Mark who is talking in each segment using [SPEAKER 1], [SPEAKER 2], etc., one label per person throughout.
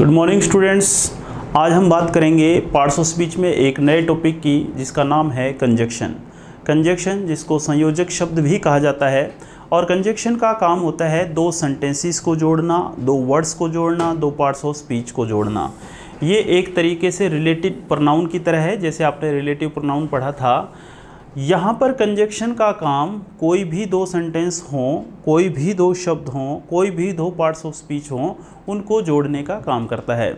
[SPEAKER 1] Good morning students. आज हम बात करेंगे पार्ट्स ऑफ स्पीच में एक नए टॉपिक की जिसका नाम है कंजक्शन। कंजक्शन जिसको संयोजक शब्द भी कहा जाता है, और कंजक्शन का काम होता है दो सेंटेंसेस को जोड़ना, दो वर्ड्स को जोड़ना, दो पार्ट्स ऑफ स्पीच को जोड़ना। ये एक तरीके से रिलेटिव प्रोनाउन की तरह है, जैसे आपने रिलेटिव प्रोनाउन पढ़ा था। यहाँ पर कंजक्शन का काम कोई भी दो सेंटेंस हों, कोई भी दो शब्द हों, कोई भी दो पार्ट्स ऑफ स्पीच हों, उनको जोड़ने का काम करता है।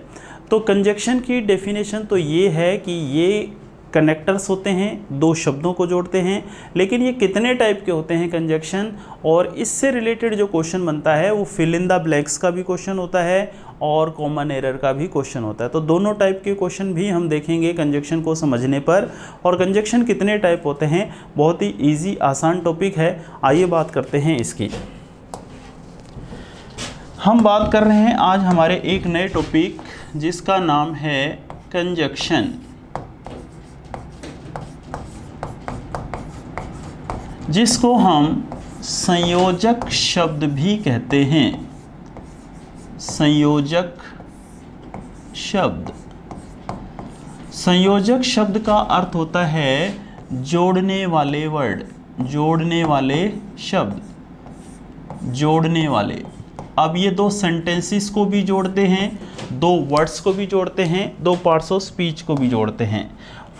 [SPEAKER 1] तो कंजक्शन की डेफिनेशन तो ये है कि ये कनेक्टर्स होते हैं, दो शब्दों को जोड़ते हैं। लेकिन ये कितने टाइप के होते हैं कंजक्शन, और इससे रिलेटेड जो क्वेश्चन बनता है वो फिल इन द ब्लैंक्स का भी क्वेश्चन होता है और कॉमन एरर का भी क्वेश्चन होता है। तो दोनों टाइप के क्वेश्चन भी हम देखेंगे कंजक्शन को समझने पर। और कंजक्शन कितने टाइप होते हैं, बहुत ही इजी आसान टॉपिक है। आइए बात करते हैं इसकी। हम बात कर रहे हैं आज हमारे एक नए टॉपिक जिसका नाम है कंजक्शन, जिसको हम संयोजक शब्द भी कहते हैं। संयोजक शब्द, संयोजक शब्द का अर्थ होता है जोड़ने वाले वर्ड, जोड़ने वाले शब्द, जोड़ने वाले। अब ये दो सेंटेंसेस को भी जोड़ते हैं, दो वर्ड्स को भी जोड़ते हैं, दो पार्ट्स ऑफ स्पीच को भी जोड़ते हैं।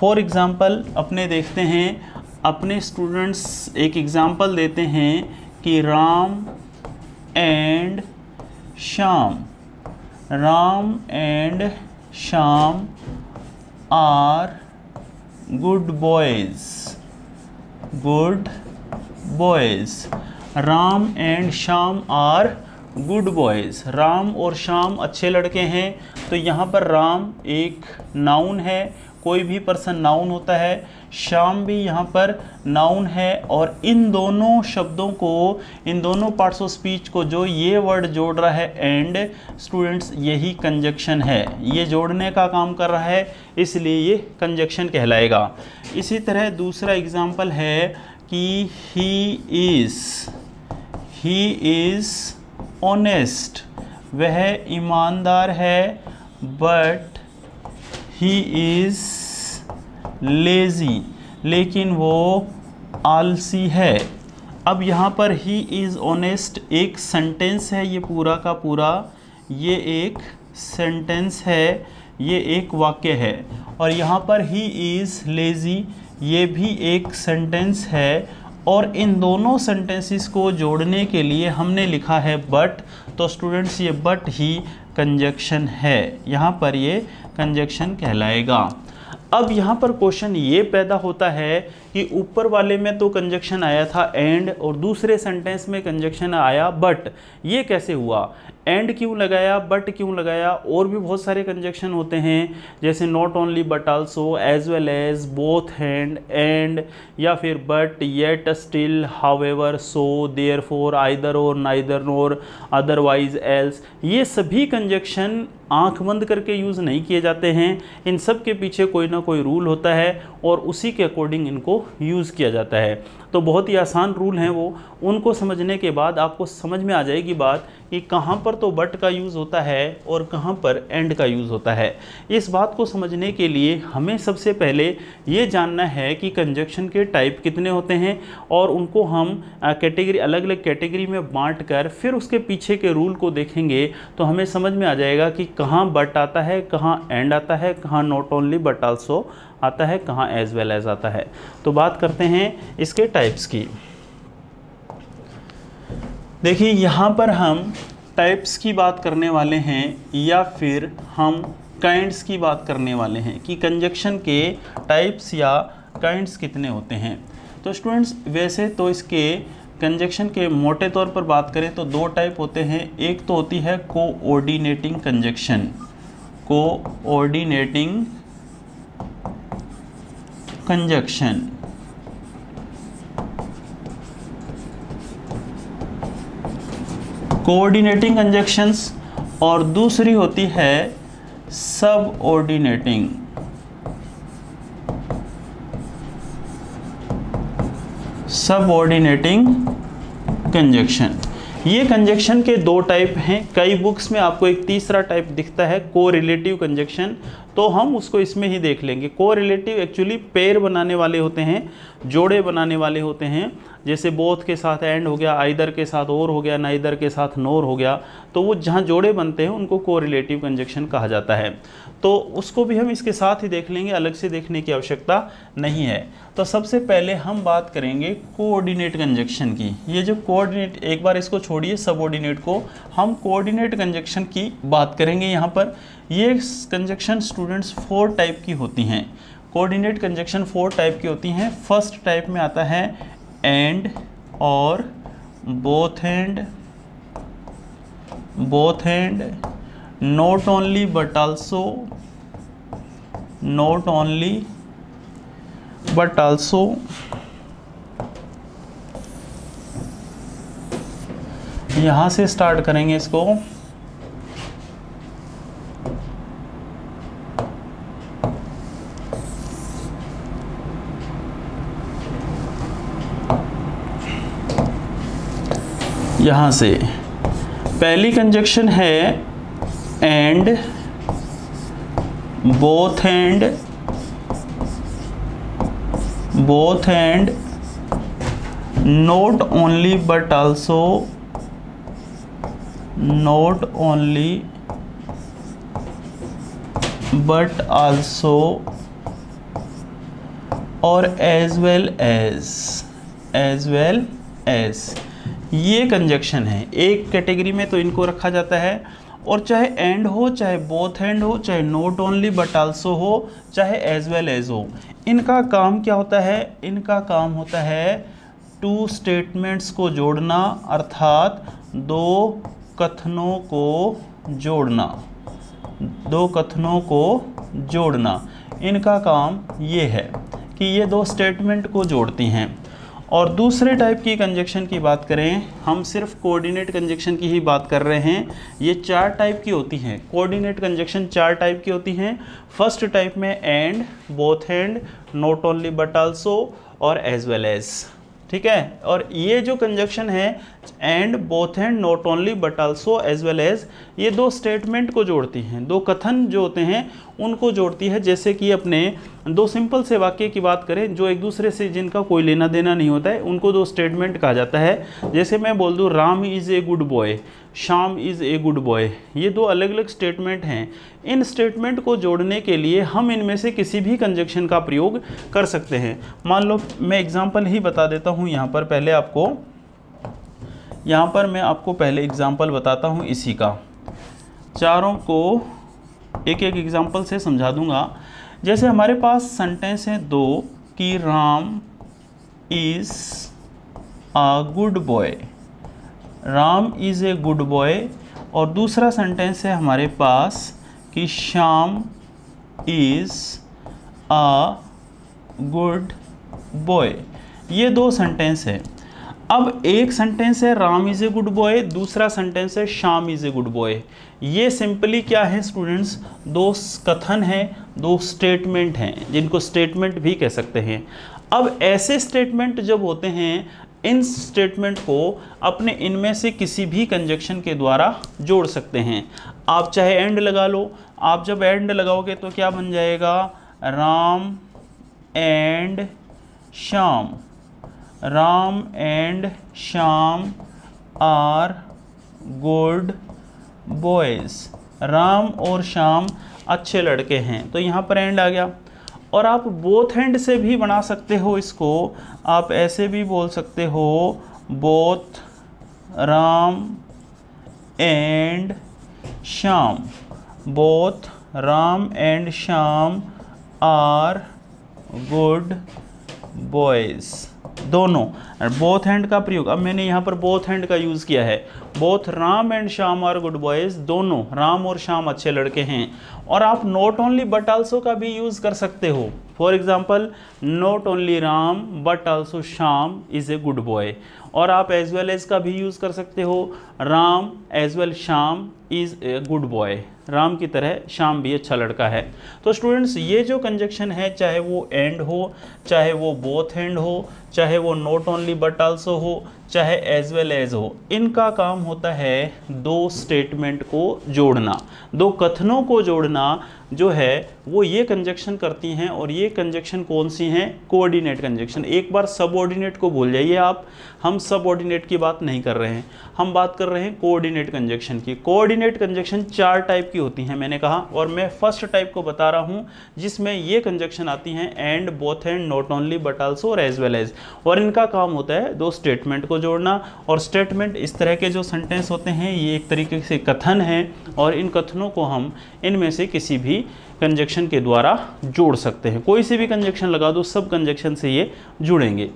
[SPEAKER 1] फॉर एग्जांपल अपने देखते हैं, अपने स्टूडेंट्स एक एग्जांपल देते हैं कि Ram and Shyam, Ram and Shyam are good boys, good boys. Ram and Shyam are good boys, Ram और श्याम अच्छे लड़के हैं। तो यहाँ पर राम एक नाउन है, कोई भी पर्सन नाउन होता है, श्याम भी यहाँ पर नाउन है। और इन दोनों शब्दों को, इन दोनों पार्ट्स ऑफ स्पीच को जो ये वर्ड जोड़ रहा है एंड, स्टूडेंट्स यही कंजक्शन है। ये जोड़ने का काम कर रहा है, इसलिए ये कंजक्शन कहलाएगा। इसी तरह दूसरा एग्जाम्पल है कि ही इज़ ऑनेस्ट, वह ईमानदार है, बट ही इज़ लेज़ी, लेकिन वो आलसी है। अब यहाँ पर ही इज़ ऑनेस्ट एक सेंटेंस है, ये पूरा का पूरा ये एक सेंटेंस है, ये एक वाक्य है। और यहाँ पर ही इज़ लेज़ी ये भी एक सेंटेंस है। और इन दोनों सेंटेंसेस को जोड़ने के लिए हमने लिखा है बट। तो स्टूडेंट्स ये बट ही कंजक्शन है, यहाँ पर ये कंजक्शन कहलाएगा। अब यहाँ पर क्वेश्चन ये पैदा होता है कि ऊपर वाले में तो कंजक्शन आया था एंड, और दूसरे सेंटेंस में कंजक्शन आया बट। ये कैसे हुआ, एंड क्यों लगाया, बट क्यों लगाया? और भी बहुत सारे कंजक्शन होते हैं, जैसे not only but also, as well as, both and, या फिर but, yet, still, however, so, therefore, either or, neither nor, otherwise, else. ये सभी कंजक्शन आंख बंद करके यूज़ नहीं किए जाते हैं। इन सब के पीछे कोई ना कोई रूल होता है और उसी के अकॉर्डिंग इनको यूज़ किया जाता है। तो बहुत ही आसान रूल हैं वो, उनको समझने के बाद आपको समझ में आ जाएगी बात कि कहाँ पर तो बट का यूज़ होता है और कहाँ पर एंड का यूज़ होता है। इस बात को समझने के लिए हमें सबसे पहले ये जानना है कि कंजक्शन के टाइप कितने होते हैं, और उनको हम कैटेगरी, अलग अलग कैटेगरी में बांट कर फिर उसके पीछे के रूल को देखेंगे तो हमें समझ में आ जाएगा कि कहाँ बट आता है, कहाँ एंड आता है, कहाँ नॉट ओनली बट आल्सो आता है, कहाँ एज वेल एज आता है। तो बात करते हैं इसके टाइप्स की। देखिए यहाँ पर हम टाइप्स की बात करने वाले हैं, या फिर हम काइंड्स की बात करने वाले हैं कि कंजक्शन के टाइप्स या काइंड्स कितने होते हैं। तो स्टूडेंट्स वैसे तो इसके कंजक्शन के मोटे तौर पर बात करें तो दो टाइप होते हैं। एक तो होती है coordinating conjunction, coordinating conjunction, coordinating conjunctions, और दूसरी होती है सबऑर्डिनेटिंग, सबऑर्डिनेटिंग कंजक्शन। ये कंजक्शन के दो टाइप हैं। कई बुक्स में आपको एक तीसरा टाइप दिखता है कोरिलेटिव कंजक्शन, तो हम उसको इसमें ही देख लेंगे। कोरिलेटिव एक्चुअली पेयर बनाने वाले होते हैं, जोड़े बनाने वाले होते हैं। जैसे बोथ के साथ एंड हो गया, आइदर के साथ और हो गया, नाइदर के साथ नोर हो गया, तो वो जहाँ जोड़े बनते हैं उनको कोरिलेटिव कंजक्शन कहा जाता है। तो उसको भी हम इसके साथ ही देख लेंगे, अलग से देखने की आवश्यकता नहीं है। तो सबसे पहले हम बात करेंगे कोऑर्डिनेट कंजक्शन की। ये जो कोऑर्डिनेट, एक बार इसको छोड़िए सबऑर्डिनेट को, हम कोऑर्डिनेट कंजक्शन की बात करेंगे यहाँ पर। ये कंजक्शन स्टूडेंट्स 4 टाइप की होती हैं। कोऑर्डिनेट कंजक्शन 4 टाइप की होती हैं। फर्स्ट टाइप में आता है एंड और both and, not only but also, not only but also, यहां से स्टार्ट करेंगे इसको। यहाँ से पहली कंजक्शन है and, both and, not only but also, not only but also, और एज वेल एज, ये कंजक्शन है। एक कैटेगरी में तो इनको रखा जाता है, और चाहे एंड हो, चाहे बोथ एंड हो, चाहे नॉट ओनली बट आल्सो हो, चाहे एज वेल एज हो, इनका काम क्या होता है? इनका काम होता है टू स्टेटमेंट्स को जोड़ना, अर्थात दो कथनों को जोड़ना, दो कथनों को जोड़ना। इनका काम ये है कि ये दो स्टेटमेंट को जोड़ती हैं। और दूसरे टाइप की कंजक्शन की बात करें, हम सिर्फ कोऑर्डिनेट कंजक्शन की ही बात कर रहे हैं। ये 4 टाइप की होती हैं। कोऑर्डिनेट कंजक्शन 4 टाइप की होती हैं। फर्स्ट टाइप में and, both and, not only but also और एज वेल एज, ठीक है। और ये जो कंजक्शन है and, both and, not only but also, as well as, ये दो स्टेटमेंट को जोड़ती हैं, दो कथन जो होते हैं उनको जोड़ती है। जैसे कि अपने दो सिंपल से वाक्य की बात करें जो एक दूसरे से जिनका कोई लेना देना नहीं होता है, उनको दो स्टेटमेंट कहा जाता है। जैसे मैं बोल दूँ Ram is a good boy, Shyam is a good boy, ये दो अलग अलग स्टेटमेंट हैं। इन स्टेटमेंट को जोड़ने के लिए हम इनमें से किसी भी कंजक्शन का प्रयोग कर सकते हैं। मान लो मैं एग्जांपल ही बता देता हूँ यहाँ पर, पहले आपको यहाँ पर मैं आपको पहले एग्जांपल बताता हूँ इसी का। चारों को एक एक एग्जांपल से समझा दूंगा। जैसे हमारे पास सेंटेंस है 2 कि Ram is a good boy, Ram is a good boy. और दूसरा सेंटेंस है हमारे पास कि Shyam is a good boy. ये दो सेंटेंस है। अब एक सेंटेंस है Ram is a good boy, दूसरा सेंटेंस है Shyam is a good boy. ये सिंपली क्या है स्टूडेंट्स? दो कथन हैं, दो स्टेटमेंट हैं, जिनको स्टेटमेंट भी कह सकते हैं। अब ऐसे स्टेटमेंट जब होते हैं, इन स्टेटमेंट को अपने इनमें से किसी भी कंजक्शन के द्वारा जोड़ सकते हैं। आप चाहे एंड लगा लो, आप जब एंड लगाओगे तो क्या बन जाएगा? Ram and Shyam, Ram and Shyam are good boys, Ram और श्याम अच्छे लड़के हैं। तो यहाँ पर एंड आ गया। और आप बोथ एंड से भी बना सकते हो इसको, आप ऐसे भी बोल सकते हो both Ram and Shyam, both Ram and Shyam are good boys, दोनों बोथ हैंड का प्रयोग। अब मैंने यहाँ पर बोथ हैंड का यूज़ किया है। Both Ram and Shyam are good boys, दोनों राम और श्याम अच्छे लड़के हैं। और आप नॉट ओनली बट आल्सो का भी यूज़ कर सकते हो। For example not only Ram but also Shyam is a good boy. और आप एज वेल एज का भी यूज़ कर सकते हो। Ram as well Shyam is a good boy, Ram की तरह श्याम भी अच्छा लड़का है। तो स्टूडेंट्स ये जो कंजक्शन है, चाहे वो एंड हो, चाहे वो बोथ एंड हो, चाहे वो नॉट ओनली बट आल्सो हो, चाहे एज वेल एज हो, इनका काम होता है दो स्टेटमेंट को जोड़ना, दो कथनों को जोड़ना जो है वो ये कंजक्शन करती हैं। और ये कंजक्शन कौन सी हैं? Coordinate conjunction. एक बार सबऑर्डिनेट को भूल जाइए आप, हम सबऑर्डिनेट की बात नहीं कर रहे हैं, हम बात कर रहे हैं कोऑर्डिनेट कंजक्शन की। कोऑर्डिनेट कंजक्शन 4 टाइप की होती हैं मैंने कहा, और मैं फर्स्ट टाइप को बता रहा हूँ जिसमें ये कंजक्शन आती हैं and, both and, not only but also और एज वेल एज। और इनका काम होता है दो स्टेटमेंट को जोड़ना। और स्टेटमेंट इस तरह के जो सेंटेंस होते हैं ये एक तरीके से कथन है, और इन कथनों को हम इनमें से किसी भी कंजक्शन के द्वारा जोड़ सकते हैं। कोई सी भी कंजक्शन लगा दो, सब कंजक्शन से ये जुड़ेंगे।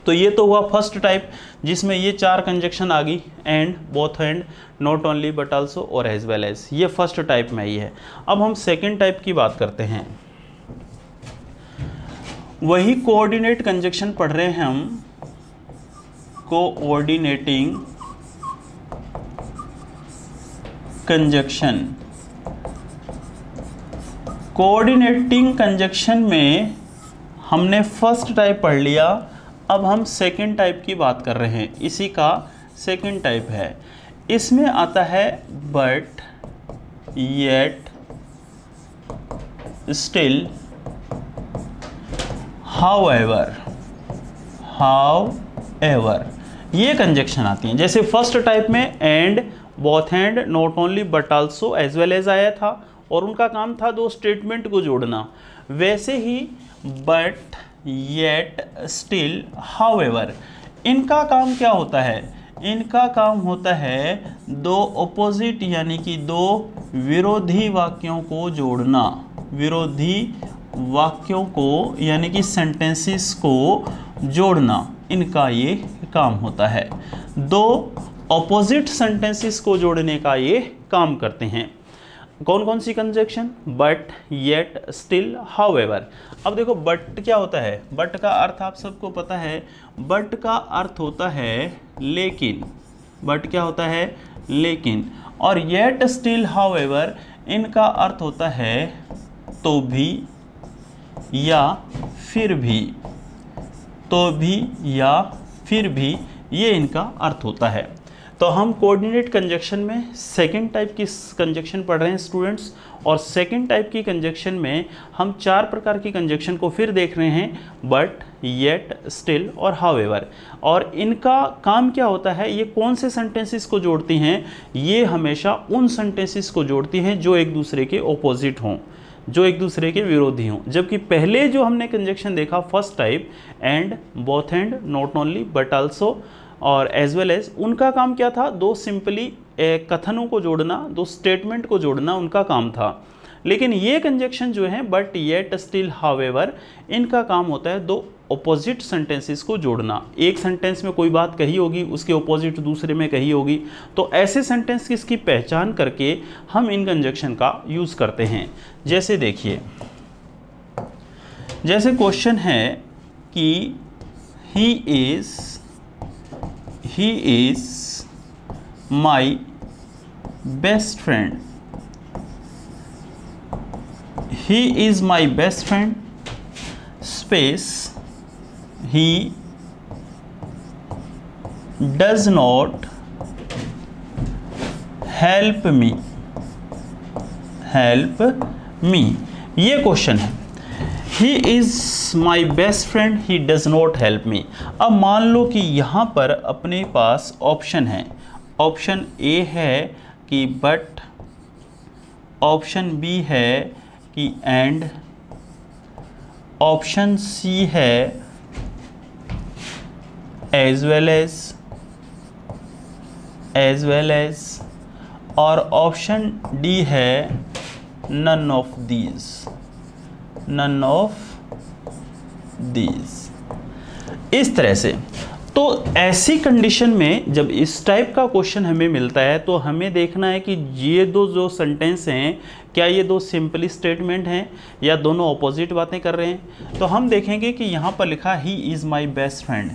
[SPEAKER 1] तो ये तो हुआ फर्स्ट टाइप जिसमें ये 4 कंजक्शन आ गई, and, both and, not only but also और एज वेल एज। ये फर्स्ट टाइप में ही है। अब हम सेकंड टाइप की बात करते हैं। वही कोऑर्डिनेट कंजक्शन पढ़ रहे हैं हम, कोऑर्डिनेटिंग कंजक्शन। कोऑर्डिनेटिंग कंजक्शन में हमने फर्स्ट टाइप पढ़ लिया, अब हम सेकंड टाइप की बात कर रहे हैं। इसी का सेकंड टाइप है। इसमें आता है but, yet, still, however, however, ये कंजक्शन आती हैं। जैसे फर्स्ट टाइप में and, both and, not only but also, as well as आया था और उनका काम था दो स्टेटमेंट को जोड़ना। वैसे ही बट, येट, स्टिल, हाउएवर, इनका काम क्या होता है? इनका काम होता है दो ऑपोजिट यानी कि दो विरोधी वाक्यों को जोड़ना। विरोधी वाक्यों को यानी कि सेंटेंसेस को जोड़ना, इनका ये काम होता है। दो ऑपोजिट सेंटेंसेस को जोड़ने का ये काम करते हैं। कौन कौन सी conjunction? But, yet, still, however. अब देखो बट क्या होता है? बट का अर्थ आप सबको पता है, बट का अर्थ होता है लेकिन। बट क्या होता है? लेकिन। और येट, स्टिल, हाउएवर, इनका अर्थ होता है तो भी या फिर भी। तो भी या फिर भी, ये इनका अर्थ होता है। तो हम कोऑर्डिनेट कंजक्शन में सेकंड टाइप की कंजक्शन पढ़ रहे हैं स्टूडेंट्स। और सेकंड टाइप की कंजक्शन में हम 4 प्रकार की कंजक्शन को फिर देख रहे हैं, बट, येट, स्टिल और हाउएवर। और इनका काम क्या होता है? ये कौन से सेंटेंसेस को जोड़ती हैं? ये हमेशा उन सेंटेंसेस को जोड़ती हैं जो एक दूसरे के ऑपोजिट हों, जो एक दूसरे के विरोधी हों। जबकि पहले जो हमने कंजक्शन देखा first type, and, both and, not only but also और एज वेल एज, उनका काम क्या था? दो सिंपली कथनों को जोड़ना, दो स्टेटमेंट को जोड़ना उनका काम था। लेकिन ये कंजक्शन जो है बट, येट, स्टिल, हाउएवर, इनका काम होता है दो ऑपोजिट सेंटेंसेस को जोड़ना। एक सेंटेंस में कोई बात कही होगी, उसके ऑपोजिट दूसरे में कही होगी, तो ऐसे सेंटेंस की पहचान करके हम इन कंजक्शन का यूज़ करते हैं। जैसे देखिए, जैसे क्वेश्चन है कि he is my best friend. He is my best friend, space, he does not help me। ये क्वेश्चन है। he is my best friend, he does not help me। अब मान लो कि यहाँ पर अपने पास ऑप्शन है। ऑप्शन ए है कि बट, ऑप्शन बी है कि एंड, ऑप्शन सी है एज वेल एज, और ऑप्शन डी है नन ऑफ दीज। इस तरह से। तो ऐसी कंडीशन में जब इस टाइप का क्वेश्चन हमें मिलता है तो हमें देखना है कि ये दो जो सेंटेंस हैं, क्या ये दो सिंपली स्टेटमेंट हैं या दोनों ऑपोजिट बातें कर रहे हैं। तो हम देखेंगे कि यहाँ पर लिखा he is my best friend,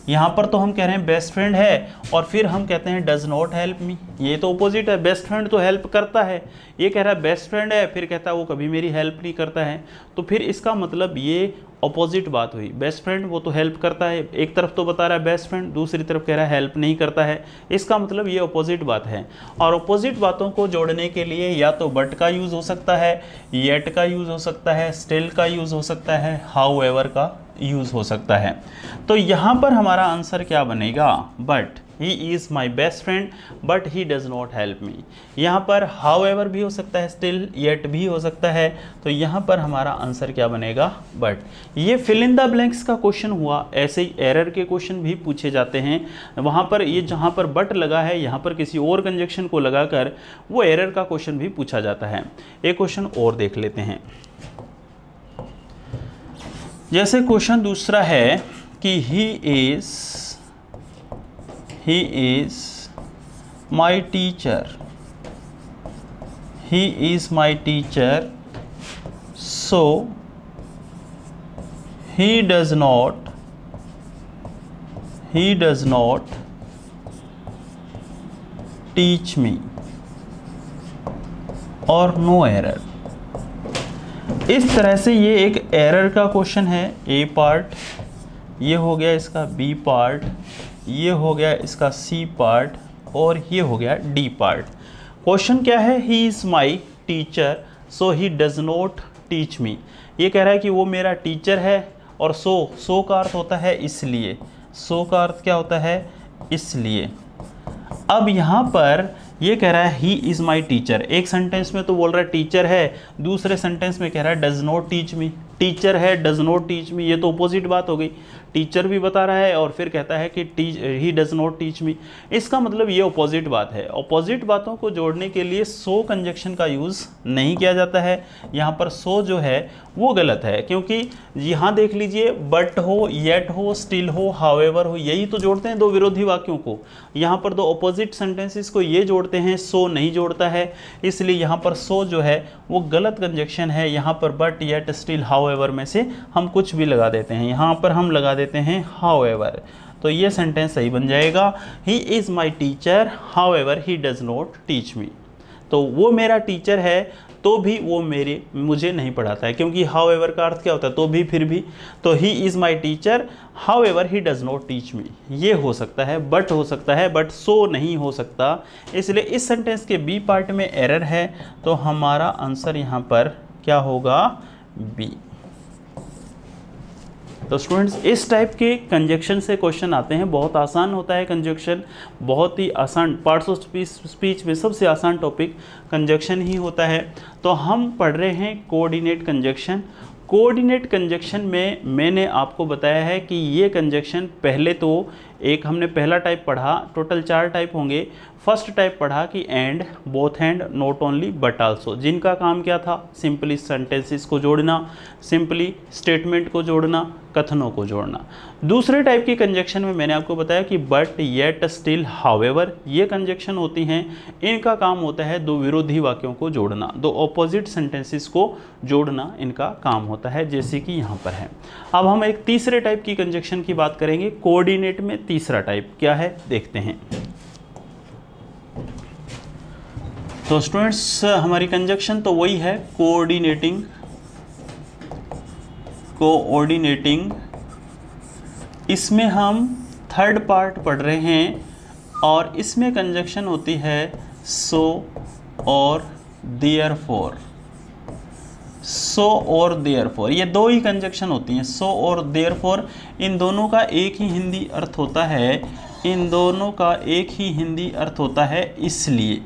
[SPEAKER 1] यहाँ पर तो हम कह रहे हैं बेस्ट फ्रेंड है और फिर हम कहते हैं डज नॉट हेल्प मी, ये तो अपोजिट है। बेस्ट फ्रेंड तो हेल्प करता है, ये कह रहा है बेस्ट फ्रेंड है फिर कहता है वो कभी मेरी हेल्प नहीं करता है, तो फिर इसका मतलब ये अपोजिट बात हुई। बेस्ट फ्रेंड वो तो हेल्प करता है, एक तरफ तो बता रहा है बेस्ट फ्रेंड, दूसरी तरफ कह रहा है हेल्प नहीं करता है, इसका मतलब ये अपोजिट बात है। और अपोजिट बातों को जोड़ने के लिए या तो बट का यूज़ हो सकता है, येट का यूज़ हो सकता है, स्टिल का यूज़ हो सकता है, हाउएवर का यूज़ हो सकता है। तो यहाँ पर हमारा आंसर क्या बनेगा, but he is my best friend but he does not help me. यहाँ पर हाउएवर भी हो सकता है, स्टिल, येट भी हो सकता है, तो यहाँ पर हमारा आंसर क्या बनेगा, बट। ये फिल इन द ब्लैंक्स का क्वेश्चन हुआ। ऐसे ही एरर के क्वेश्चन भी पूछे जाते हैं, वहाँ पर ये जहाँ पर बट लगा है यहाँ पर किसी और कंजक्शन को लगाकर वो एरर का क्वेश्चन भी पूछा जाता है। एक क्वेश्चन और देख लेते हैं। जैसे क्वेश्चन दूसरा है कि he is my teacher, he is my teacher, so he does not teach me, और नो एरर। इस तरह से ये एक एरर का क्वेश्चन है। ए पार्ट ये हो गया इसका, बी पार्ट ये हो गया इसका, सी पार्ट और ये हो गया डी पार्ट। क्वेश्चन क्या है, he is my teacher so he does not teach me. ये कह रहा है कि वो मेरा टीचर है और सो का अर्थ होता है इसलिए, सो का अर्थ क्या होता है, इसलिए। अब यहाँ पर ये कह रहा है ही इज़ माई टीचर, एक सेंटेंस में तो बोल रहा है टीचर है, दूसरे सेंटेंस में कह रहा है does not teach me. Teacher है, डज नॉट टीच मी, ये तो अपोजिट बात हो गई। टीचर भी बता रहा है और फिर कहता है कि he does not teach me, इसका मतलब ये अपोजिट बात है। अपोजिट बातों को जोड़ने के लिए सो कंजक्शन का यूज़ नहीं किया जाता है। यहाँ पर सो जो है वो गलत है, क्योंकि यहाँ देख लीजिए बट हो, येट हो, स्टिल हो, हाउएवर हो, यही तो जोड़ते हैं दो विरोधी वाक्यों को। यहाँ पर दो अपोजिट सेंटेंसेस को ये जोड़ते हैं, सो नहीं जोड़ता है, इसलिए यहाँ पर सो जो है वो गलत कंजक्शन है। यहाँ पर बट, येट, स्टिल, हाउएवर में से हम कुछ भी लगा देते हैं, यहाँ पर हम लगा देते हैं हाउएवर, तो ये सेंटेंस सही बन जाएगा। He is my teacher however he does not teach me. तो वो मेरा टीचर है तो भी वो मुझे नहीं पढ़ाता है, क्योंकि हाउएवर का अर्थ क्या होता है, तो भी, फिर भी। तो he is my teacher however he does not teach me, ये हो सकता है, बट हो सकता है, बट सो नहीं हो सकता। इसलिए इस सेंटेंस के बी पार्ट में एरर है, तो हमारा आंसर यहाँ पर क्या होगा, बी। तो स्टूडेंट्स इस टाइप के कंजक्शन से क्वेश्चन आते हैं, बहुत आसान होता है कंजक्शन, बहुत ही आसान। पार्ट्स ऑफ स्पीच में सबसे आसान टॉपिक कंजक्शन ही होता है। तो हम पढ़ रहे हैं कोऑर्डिनेट कंजक्शन। कोऑर्डिनेट कंजक्शन में मैंने आपको बताया है कि ये कंजक्शन पहले तो एक हमने पहला टाइप पढ़ा, टोटल 4 टाइप होंगे। फर्स्ट टाइप पढ़ा कि and, both and, not only but also, जिनका काम क्या था, सिंपली सेंटेंसेस को जोड़ना, सिंपली स्टेटमेंट को जोड़ना, कथनों को जोड़ना। दूसरे टाइप की कंजक्शन में मैंने आपको बताया कि बट, येट, स्टिल, हाउएवर, ये कंजक्शन होती हैं। इनका काम होता है दो विरोधी वाक्यों को जोड़ना, दो ऑपोजिट सेंटेंसेस को जोड़ना इनका काम होता है, जैसे कि यहाँ पर है। अब हम एक तीसरे टाइप की कंजक्शन की बात करेंगे। कोऑर्डिनेट में तीसरा टाइप क्या है, देखते हैं। तो स्टूडेंट्स हमारी कंजक्शन तो वही है, कोऑर्डिनेटिंग। इसमें हम थर्ड पार्ट पढ़ रहे हैं और इसमें कंजक्शन होती है सो और देयरफॉर। सो और देयरफॉर, ये दो ही कंजक्शन होती हैं, सो और देयरफॉर। इन दोनों का एक ही हिंदी अर्थ होता है, इन दोनों का एक ही हिंदी अर्थ होता है, इसलिए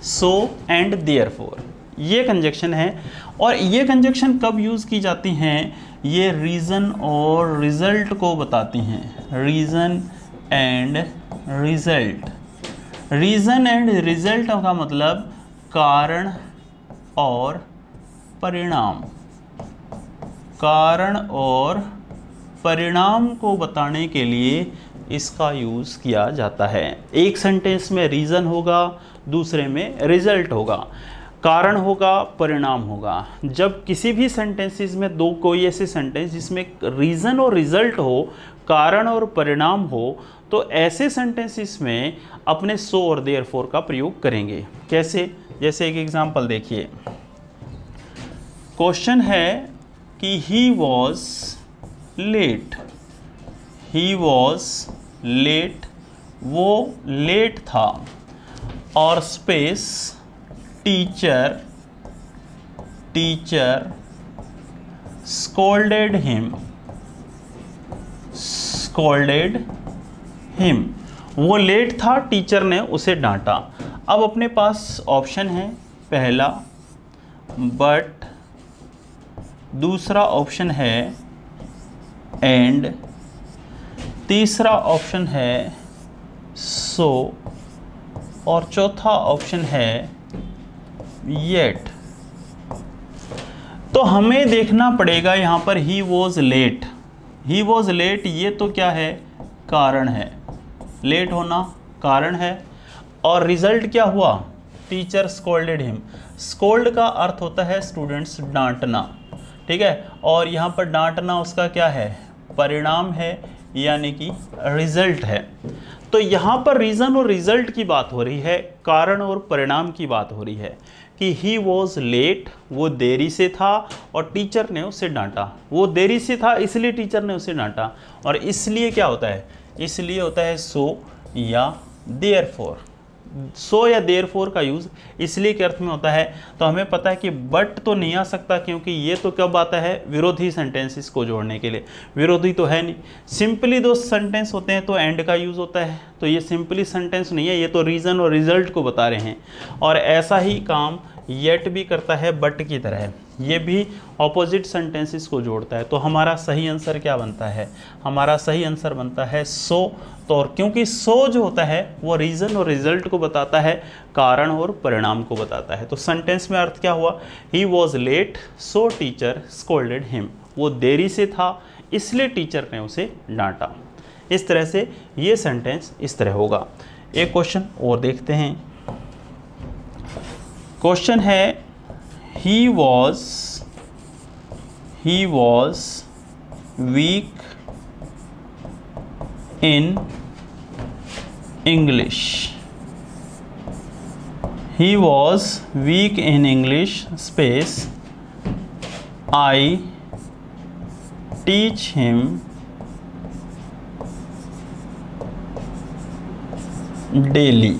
[SPEAKER 1] सो एंड देयरफॉर ये कंजक्शन है। और ये कंजक्शन कब यूज़ की जाती हैं, ये रीज़न और रिज़ल्ट को बताती हैं। Reason end result, reason end result का मतलब कारण और परिणाम, कारण और परिणाम को बताने के लिए इसका यूज़ किया जाता है। एक सेंटेंस में रीज़न होगा, दूसरे में रिज़ल्ट होगा। कारण होगा, परिणाम होगा। जब किसी भी सेंटेंसेस में दो कोई ऐसे सेंटेंस जिसमें रीज़न और रिजल्ट हो, कारण और परिणाम हो, तो ऐसे सेंटेंसेस में अपने सो और देयरफॉर का प्रयोग करेंगे। कैसे? जैसे एक एग्जांपल देखिए, क्वेश्चन है कि he was late, he was late, वो लेट था, और स्पेस टीचर स्कोल्डेड हिम, वो लेट था, टीचर ने उसे डांटा। अब अपने पास ऑप्शन है, पहला बट, दूसरा ऑप्शन है एंड, तीसरा ऑप्शन है सो, और चौथा ऑप्शन है येट। तो हमें देखना पड़ेगा यहाँ पर he was late, he was late, ये तो क्या है? कारण है, लेट होना कारण है। और रिजल्ट क्या हुआ? Teacher scolded him. स्कोल्ड का अर्थ होता है स्टूडेंट्स डांटना, ठीक है, और यहाँ पर डांटना उसका क्या है? परिणाम है, यानी कि रिजल्ट है। तो यहाँ पर रीज़न और रिजल्ट की बात हो रही है, कारण और परिणाम की बात हो रही है कि ही वॉज लेट, वो देरी से था और टीचर ने उसे डांटा। वो देरी से था इसलिए टीचर ने उसे डांटा, और इसलिए क्या होता है? इसलिए होता है सो या देयरफॉर। सो या देयरफॉर का यूज़ इसलिए के अर्थ में होता है। तो हमें पता है कि बट तो नहीं आ सकता, क्योंकि ये तो कब आता है? विरोधी सेंटेंसेस को जोड़ने के लिए। विरोधी तो है नहीं, सिंपली दो सेंटेंस होते हैं तो एंड का यूज़ होता है। तो ये सिंपली सेंटेंस नहीं है, ये तो रीज़न और रिजल्ट को बता रहे हैं। और ऐसा ही काम येट भी करता है बट की तरह, ये भी ऑपोजिट सेंटेंसेस को जोड़ता है। तो हमारा सही आंसर क्या बनता है? हमारा सही आंसर बनता है सो। तो और क्योंकि सो जो होता है वो रीज़न और रिजल्ट को बताता है, कारण और परिणाम को बताता है। तो सेंटेंस में अर्थ क्या हुआ? He was late so teacher scolded him, वो देरी से था इसलिए टीचर ने उसे डांटा। इस तरह से ये सेंटेंस इस तरह होगा। एक क्वेश्चन और देखते हैं। क्वेश्चन है he was weak in English. He was weak in English, space, I teach him daily.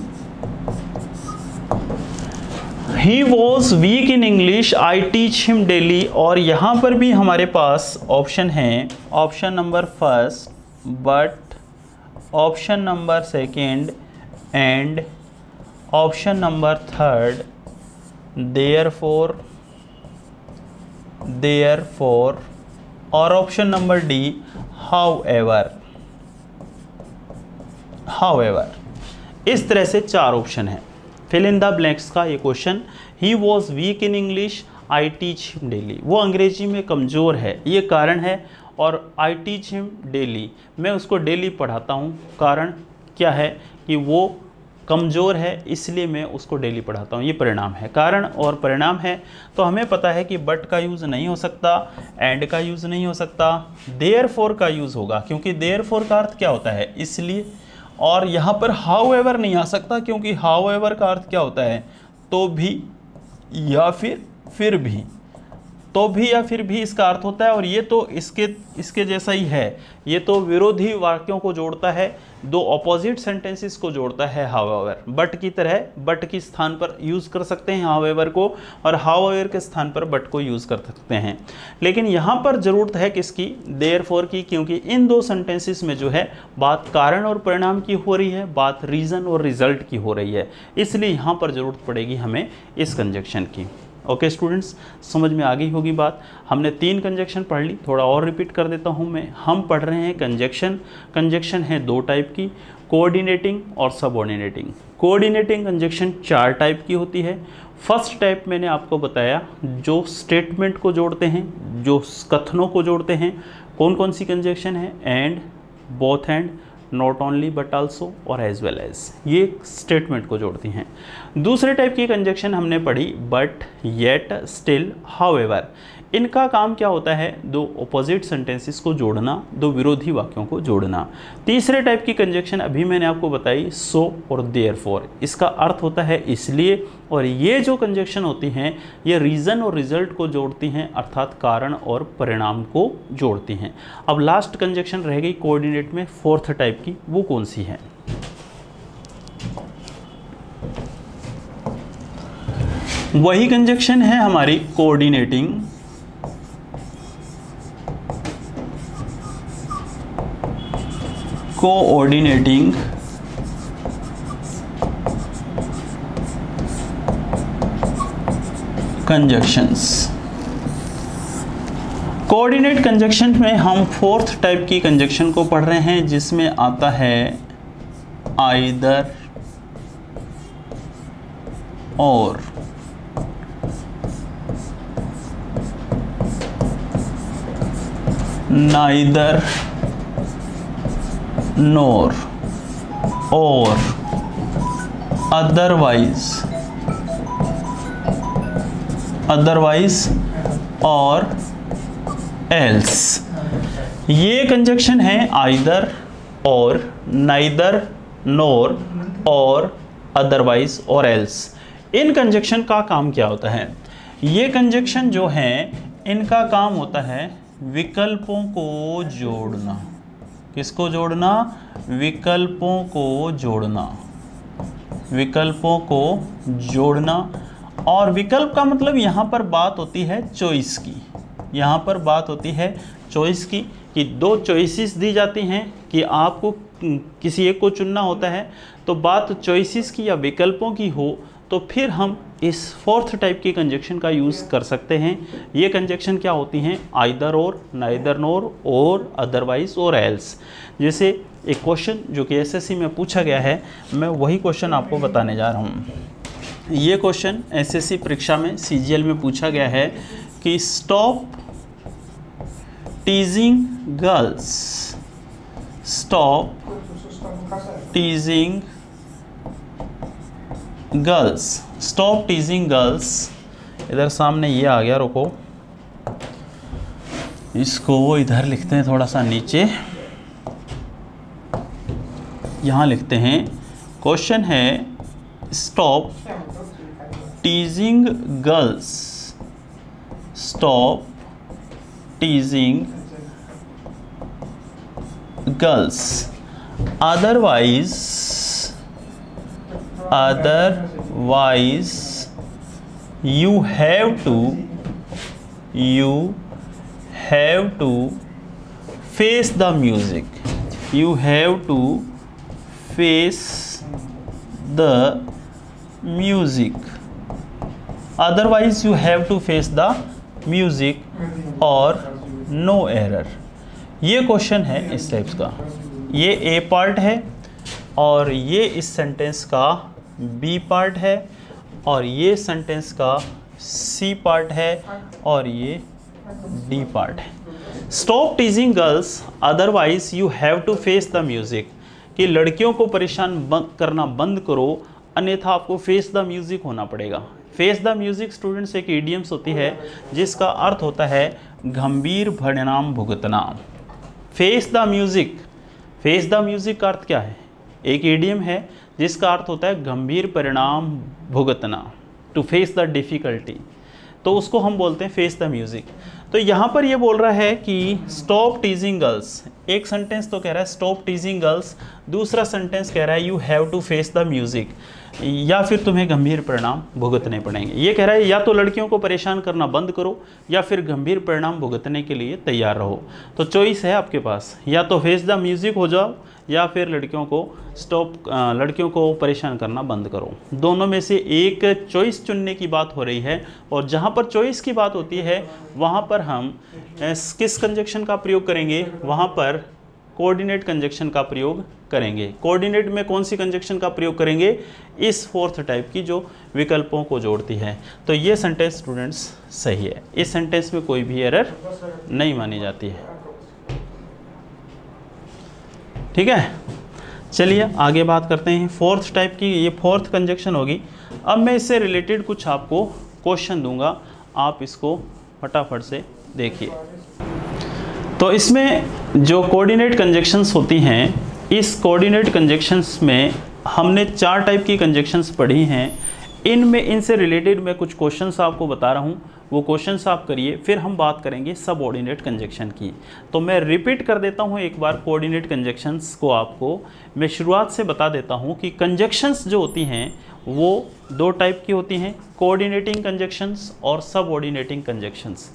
[SPEAKER 1] He was weak in English, I teach him daily। और यहाँ पर भी हमारे पास ऑप्शन है, option number first but, option number second and, option number third therefore, और option number D however. इस तरह से चार ऑप्शन है। फिल इन द ब्लैंक्स का ये question, he was weak in English, I teach him daily, वो अंग्रेजी में कमज़ोर है, ये कारण है। और आई टीच हिम डेली, मैं उसको डेली पढ़ाता हूँ, कारण क्या है? कि वो कमज़ोर है इसलिए मैं उसको डेली पढ़ाता हूँ, ये परिणाम है। कारण और परिणाम है। तो हमें पता है कि बट का यूज़ नहीं हो सकता, एंड का यूज़ नहीं हो सकता, देयरफॉर का यूज़ होगा, क्योंकि देयरफॉर का अर्थ क्या होता है? इसलिए। और यहाँ पर हाउएवर नहीं आ सकता, क्योंकि हाउएवर का अर्थ क्या होता है? तो भी या फिर भी, तो भी या फिर भी इसका अर्थ होता है। और ये तो इसके जैसा ही है, ये तो विरोधी वाक्यों को जोड़ता है, दो ऑपोजिट सेंटेंसेस को जोड़ता है हाउएवर। बट की तरह बट के स्थान पर यूज़ कर सकते हैं हाउएवर को, और हाउएवर के स्थान पर बट को यूज़ कर सकते हैं। लेकिन यहाँ पर ज़रूरत है किसकी? देयरफॉर की, क्योंकि इन दो सेंटेंसेस में जो है बात कारण और परिणाम की हो रही है, बात रीज़न और रिजल्ट की हो रही है, इसलिए यहाँ पर ज़रूरत पड़ेगी हमें इस कंजक्शन की। ओके स्टूडेंट्स, समझ में आ गई होगी बात। हमने 3 कंजक्शन पढ़ ली, थोड़ा और रिपीट कर देता हूँ मैं। हम पढ़ रहे हैं कंजक्शन। कंजक्शन है 2 टाइप की, कोऑर्डिनेटिंग और सबऑर्डिनेटिंग। कोऑर्डिनेटिंग कंजक्शन 4 टाइप की होती है। फर्स्ट टाइप मैंने आपको बताया, जो स्टेटमेंट को जोड़ते हैं, जो कथनों को जोड़ते हैं। कौन कौन सी कंजक्शन है? And, both and, not only but also और एज वेल एज, ये स्टेटमेंट को जोड़ती हैं। दूसरे टाइप की कंजक्शन हमने पढ़ी बट, येट, स्टिल, हाउएवर। इनका काम क्या होता है? दो ऑपोजिट सेंटेंसेस को जोड़ना, दो विरोधी वाक्यों को जोड़ना। तीसरे टाइप की कंजक्शन अभी मैंने आपको बताई, सो और देयरफॉर। इसका अर्थ होता है इसलिए, और ये जो कंजक्शन होती हैं ये रीज़न और रिजल्ट को जोड़ती हैं, अर्थात कारण और परिणाम को जोड़ती हैं। अब लास्ट कंजक्शन रह गई कोऑर्डिनेट में फोर्थ टाइप की, वो कौन सी है? वही कंजक्शन है हमारी कोऑर्डिनेटिंग कंजक्शंस। कोऑर्डिनेट कंजक्शन में हम फोर्थ टाइप की कंजक्शन को पढ़ रहे हैं, जिसमें आता है आइदर और, नाइदर नोर और, अदरवाइज और एल्स। ये कंजक्शन है आइदर और, नाइदर नोर और, अदरवाइज और एल्स। इन कंजक्शन का काम क्या होता है? ये कंजक्शन जो है इनका काम होता है विकल्पों को जोड़ना। किसको जोड़ना? विकल्पों को जोड़ना, विकल्पों को जोड़ना। और विकल्प का मतलब यहाँ पर बात होती है चॉइस की, यहाँ पर बात होती है चॉइस की, कि दो चॉइसेस दी जाती हैं कि आपको किसी एक को चुनना होता है, तो बात चॉइसेस की या विकल्पों की हो तो फिर हम इस फोर्थ टाइप की कंजक्शन का यूज़ कर सकते हैं। ये कंजक्शन क्या होती हैं? आइदर और, नाइदर नोर और, अदरवाइज और एल्स। जैसे एक क्वेश्चन जो कि एसएससी में पूछा गया है, मैं वही क्वेश्चन आपको बताने जा रहा हूँ। ये क्वेश्चन एसएससी परीक्षा में सीजीएल में पूछा गया है कि stop teasing girls, stop teasing girls, stop teasing girls. इधर सामने ये आ गया, रुको इसको वो इधर लिखते हैं, थोड़ा सा नीचे यहाँ लिखते हैं। क्वेश्चन है stop teasing girls, stop teasing girls, otherwise you have to face the music, you have to face the music, otherwise you have to face the music or no error। ये क्वेश्चन है इस types का। ये ए part है और ये इस sentence का बी पार्ट है और ये सेंटेंस का सी पार्ट है और ये डी पार्ट है। Stop teasing girls otherwise you have to face the music, कि लड़कियों को परेशान करना बंद करो अन्यथा आपको फेस द म्यूज़िक होना पड़ेगा। फेस द म्यूज़िक स्टूडेंट्स एक इडियम्स होती है जिसका अर्थ होता है गंभीर परिणाम भुगतना। Face the music, face the music का अर्थ क्या है? एक इडियम है जिसका अर्थ होता है गंभीर परिणाम भुगतना, टू फेस द डिफ़िकल्टी, तो उसको हम बोलते हैं फेस द म्यूज़िक। तो यहाँ पर ये बोल रहा है कि स्टॉप टीजिंग गर्ल्स, एक सेंटेंस तो कह रहा है स्टॉप टीजिंग गर्ल्स, दूसरा सेंटेंस कह रहा है you have to face the music, या फिर तुम्हें गंभीर परिणाम भुगतने पड़ेंगे। ये कह रहा है या तो लड़कियों को परेशान करना बंद करो या फिर गंभीर परिणाम भुगतने के लिए तैयार रहो। तो चॉइस है आपके पास, या तो फेस द म्यूज़िक हो जाओ या फिर लड़कियों को परेशान करना बंद करो। दोनों में से एक चॉइस चुनने की बात हो रही है, और जहाँ पर चॉइस की बात होती है वहाँ पर हम किस कंजक्शन का प्रयोग करेंगे? वहाँ पर कोऑर्डिनेट कंजक्शन का प्रयोग करेंगे। कोऑर्डिनेट में कौन सी कंजक्शन का प्रयोग करेंगे? इस फोर्थ टाइप की जो विकल्पों को जोड़ती है। तो ये सेंटेंस स्टूडेंट्स सही है, इस सेंटेंस में कोई भी एरर नहीं मानी जाती है। ठीक है। चलिए आगे बात करते हैं। फोर्थ टाइप की, ये फोर्थ कंजक्शन होगी। अब मैं इससे रिलेटेड कुछ आपको क्वेश्चन दूंगा, आप इसको फटाफट से देखिए। तो इसमें जो कोऑर्डिनेट कंजक्शंस होती हैं, इस कोऑर्डिनेट कंजक्शंस में हमने 4 टाइप की कंजक्शंस पढ़ी हैं। इनसे रिलेटेड मैं कुछ क्वेश्चंस आपको बता रहा हूँ, वो क्वेश्चंस आप करिए, फिर हम बात करेंगे सबऑर्डिनेट कंजक्शन की। तो मैं रिपीट कर देता हूँ एक बार कोऑर्डिनेट कंजक्शंस को आपको। मैं शुरुआत से बता देता हूँ कि कंजक्शंस जो होती हैं वो 2 टाइप की होती हैं, कोऑर्डिनेटिंग कंजक्शंस और subordinating conjunctions.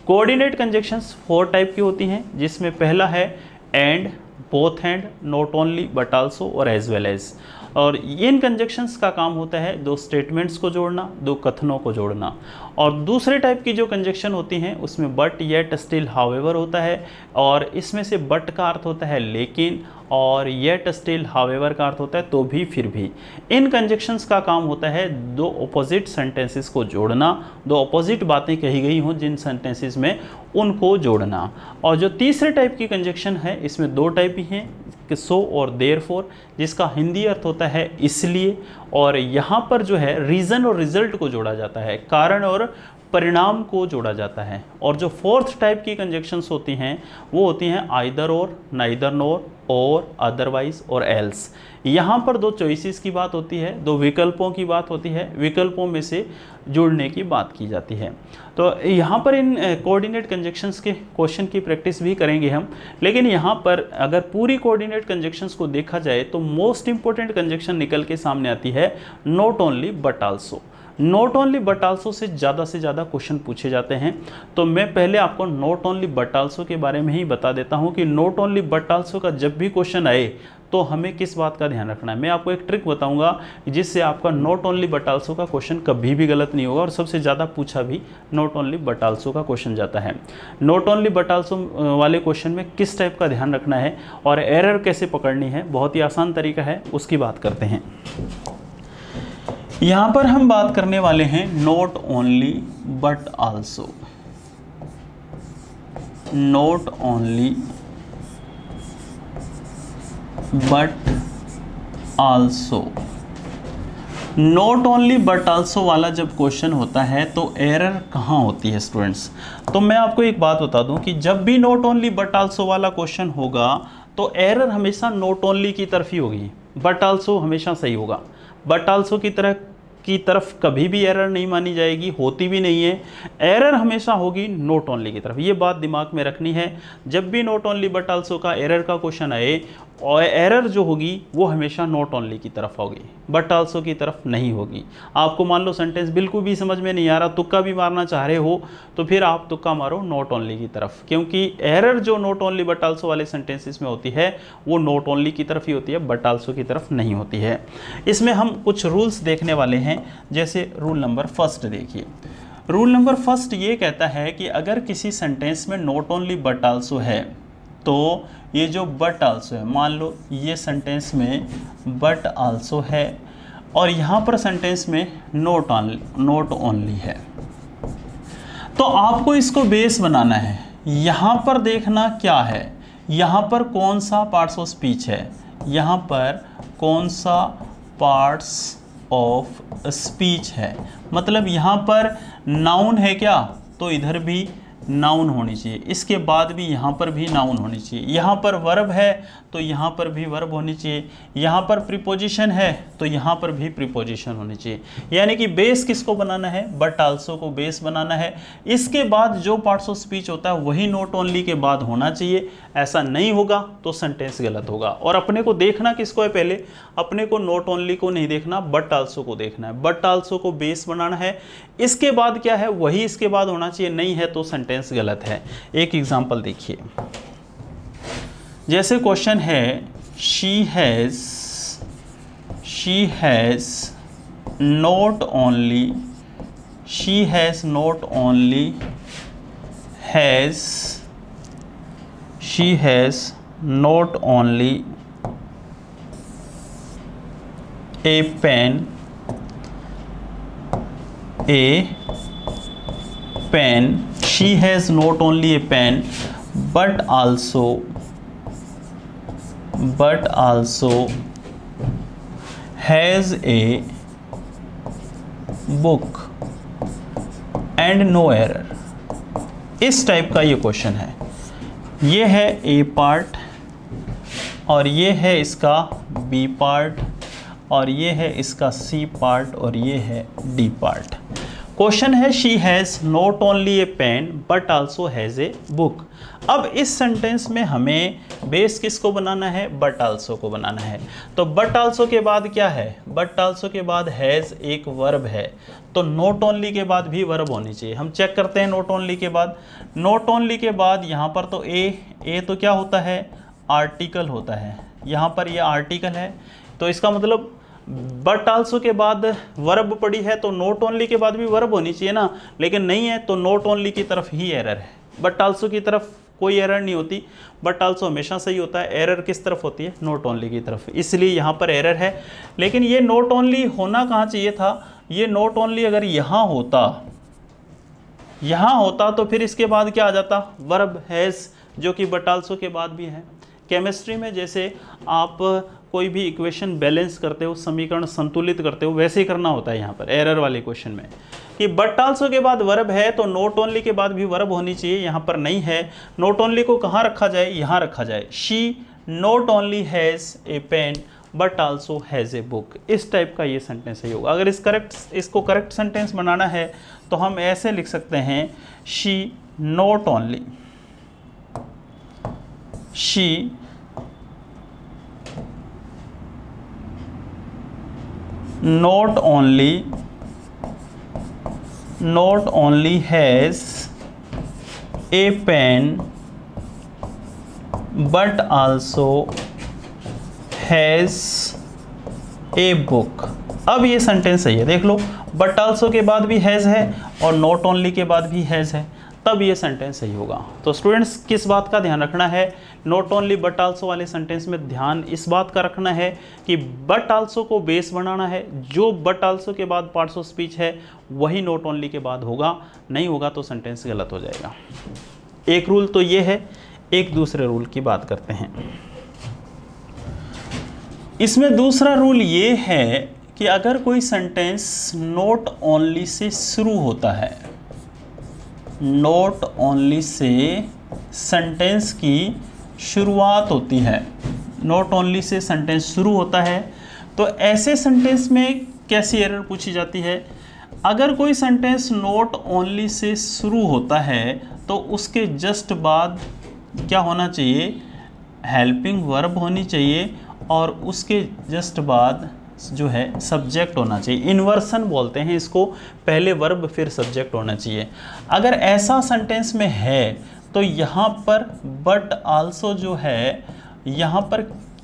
[SPEAKER 1] Coordinate conjunctions 4 type की होती हैं, जिसमें पहला है and, both and, not only but also और एज वेल एज। और इन कंजक्शंस का काम होता है 2 स्टेटमेंट्स को जोड़ना, 2 कथनों को जोड़ना। और दूसरे टाइप की जो कंजक्शन होती हैं उसमें बट, येट, स्टिल, हाउएवर होता है। और इसमें से बट का अर्थ होता है लेकिन, और येट, स्टिल, हाउएवर का अर्थ होता है तो भी, फिर भी। इन कंजक्शंस का काम होता है 2 ऑपोजिट सेंटेंसेस को जोड़ना, 2 ऑपोजिट बातें कही गई हों जिन सेंटेंसेस में, उनको जोड़ना। और जो तीसरे टाइप की कंजक्शन है, इसमें 2 टाइप ही हैं, सो और देयरफॉर, जिसका हिंदी अर्थ होता है इसलिए। और यहाँ पर जो है रीज़न और रिजल्ट को जोड़ा जाता है, कारण और परिणाम को जोड़ा जाता है। और जो फोर्थ टाइप की कंजक्शंस होती हैं वो होती हैं आइदर और, नाइदर नोर, और, अदरवाइज और एल्स। यहाँ पर 2 चॉइसेस की बात होती है, 2 विकल्पों की बात होती है, विकल्पों में से जुड़ने की बात की जाती है। तो यहाँ पर इन कोऑर्डिनेट कंजक्शंस के क्वेश्चन की प्रैक्टिस भी करेंगे हम। लेकिन यहाँ पर अगर पूरी कोऑर्डिनेट कंजक्शंस को देखा जाए तो मोस्ट इंपॉर्टेंट कंजक्शन निकल के सामने आती है not only but also. Not only but also say ज़्यादा क्वेश्चन पूछे जाते हैं। तो मैं पहले आपको नॉट ओनली बट आल्सो के बारे में ही बता देता हूं कि नॉट ओनली बट आल्सो का जब भी क्वेश्चन आए तो हमें किस बात का ध्यान रखना है। मैं आपको एक ट्रिक बताऊंगा जिससे आपका नॉट ओनली बट आल्सो का क्वेश्चन कभी भी गलत नहीं होगा, और सबसे ज़्यादा पूछा भी नॉट ओनली बट आल्सो का क्वेश्चन जाता है। नॉट ओनली बट आल्सो वाले क्वेश्चन में किस टाइप का ध्यान रखना है और एरर कैसे पकड़नी है, बहुत ही आसान तरीका है, उसकी बात करते हैं। यहाँ पर हम बात करने वाले हैं not only but also. Not only but also. Not only but also वाला जब क्वेश्चन होता है तो एरर कहाँ होती है स्टूडेंट्स? तो मैं आपको एक बात बता दूं कि जब भी नॉट ओनली बट आल्सो वाला क्वेश्चन होगा तो एरर हमेशा नॉट ओनली की तरफ ही होगी, बट आल्सो हमेशा सही होगा। बट आल्सो की तरफ कभी भी एरर नहीं मानी जाएगी, होती भी नहीं है। एरर हमेशा होगी नॉट ओनली की तरफ, ये बात दिमाग में रखनी है। जब भी नॉट ओनली बट आल्सो का एरर का क्वेश्चन आए, और एरर जो होगी वो हमेशा नॉट ओनली की तरफ होगी, बट आल्सो की तरफ नहीं होगी। आपको मान लो सेंटेंस बिल्कुल भी समझ में नहीं आ रहा, तुक्का भी मारना चाह रहे हो, तो फिर आप तुक्का मारो नॉट ओनली की तरफ, क्योंकि एरर जो नॉट ओनली बट आल्सो वाले सेंटेंसेस में होती है वो नॉट ओनली की तरफ ही होती है, बट आल्सो की तरफ नहीं होती है। इसमें हम कुछ रूल्स देखने वाले हैं। जैसे रूल नंबर 1 देखिए। रूल नंबर 1 ये कहता है कि अगर किसी सेंटेंस में नॉट ओनली बट आल्सो है तो ये जो बट आल्सो है, मान लो ये सेंटेंस में बट आल्सो है और यहाँ पर सेंटेंस में नॉट ओनली है, तो आपको इसको बेस बनाना है। यहाँ पर देखना क्या है, यहाँ पर कौन सा पार्ट्स ऑफ स्पीच है, यहाँ पर कौन सा पार्ट्स ऑफ स्पीच है, मतलब यहाँ पर नाउन है क्या, तो इधर भी नाउन होनी चाहिए, इसके बाद भी यहाँ पर भी नाउन होनी चाहिए। यहाँ पर वर्ब है तो यहाँ पर भी वर्ब होनी चाहिए, यहाँ पर प्रीपोजिशन है तो यहाँ पर भी प्रीपोजिशन होनी चाहिए। यानी कि बेस किसको बनाना है, बट आल्सो को बेस बनाना है। इसके बाद जो पार्ट्स ऑफ स्पीच होता है वही नॉट ओनली के बाद होना चाहिए। ऐसा नहीं होगा तो सेंटेंस गलत होगा। और अपने को देखना किसको है, पहले अपने को नॉट ओनली को नहीं देखना, बट आल्सो को देखना है। बट आल्सो को बेस बनाना है, इसके बाद क्या है वही इसके बाद होना चाहिए, नहीं है तो सेंटेंस गलत है। एक एग्जांपल देखिए, जैसे क्वेश्चन है she has not only a pen, she has not only a pen but also but also has a book and no error। इस टाइप का ये क्वेश्चन है। ये है ए पार्ट और ये है इसका बी पार्ट और ये है इसका सी पार्ट और ये है डी पार्ट। क्वेश्चन है she has not only A pen but also has a book. अब इस सेंटेंस में हमें बेस किसको बनाना है? बट आल्सो को बनाना है। तो बट आल्सो के बाद क्या है? बट आल्सो के बाद हैज़ एक वर्ब है, तो नॉट ओनली के बाद भी वर्ब होनी चाहिए। हम चेक करते हैं नॉट ओनली के बाद। नॉट ओनली के बाद यहाँ पर तो ए तो क्या होता है? आर्टिकल होता है। यहाँ पर ये आर्टिकल है, तो इसका मतलब बट आल्सो के बाद वर्ब पड़ी है तो नॉट ओनली के बाद भी वर्ब होनी चाहिए ना, लेकिन नहीं है, तो नॉट ओनली की तरफ ही एरर है। बट आल्सो की तरफ कोई एरर नहीं होती, बट आल्सो हमेशा सही होता है। एरर किस तरफ होती है? नॉट ओनली की तरफ, इसलिए यहाँ पर एरर है। लेकिन ये नॉट ओनली होना कहाँ चाहिए था? ये नॉट ओनली अगर यहाँ होता तो फिर इसके बाद क्या आ जाता? वर्ब हैज़, जो कि बट आल्सो के बाद भी है। केमिस्ट्री में जैसे आप कोई भी इक्वेशन बैलेंस करते हो, समीकरण संतुलित करते हो, वैसे ही करना होता है यहाँ पर एरर वाले क्वेश्चन में, कि बट आल्सो के बाद वर्ब है तो नॉट ओनली के बाद भी वर्ब होनी चाहिए। यहाँ पर नहीं है। नॉट ओनली को कहाँ रखा जाए? यहाँ रखा जाए। She not only has a pen but also has a book. इस टाइप का ये सेंटेंस सही होगा। अगर इसको करेक्ट सेंटेंस बनाना है तो हम ऐसे लिख सकते हैं, she not only not only has a pen but also has a book। अब ये सेंटेंस सही है, देख लो, बट आल्सो के बाद भी हैज़ है और नॉट ओनली के बाद भी हैज़ है, तब ये सेंटेंस सही होगा। तो स्टूडेंट्स किस बात का ध्यान रखना है? नॉट ओनली बट आल्सो वाले सेंटेंस में ध्यान इस बात का रखना है कि बट आल्सो को बेस बनाना है। जो बट आल्सो के बाद पार्ट्स ऑफ स्पीच है वही नॉट ओनली के बाद होगा, नहीं होगा तो सेंटेंस गलत हो जाएगा। एक रूल तो ये है। एक दूसरे रूल की बात करते हैं। इसमें दूसरा रूल ये है कि अगर कोई सेंटेंस नॉट ओनली से शुरू होता है, नॉट ओनली से सेंटेंस की शुरुआत होती है, नॉट ओनली से सेंटेंस शुरू होता है, तो ऐसे सेंटेंस में कैसी एरर पूछी जाती है? अगर कोई सेंटेंस नॉट ओनली से शुरू होता है तो उसके जस्ट बाद क्या होना चाहिए? हेल्पिंग वर्ब होनी चाहिए और उसके जस्ट बाद जो है सब्जेक्ट होना चाहिए। इन्वर्सन बोलते हैं इसको, पहले वर्ब फिर सब्जेक्ट होना चाहिए। अगर ऐसा सेंटेंस में है तो यहाँ पर बट आल्सो जो है, यहाँ पर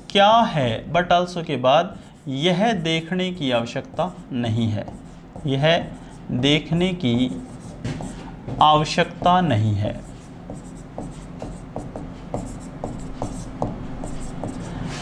[SPEAKER 1] क्या है? बट आल्सो के बाद यह देखने की आवश्यकता नहीं है, यह देखने की आवश्यकता नहीं है।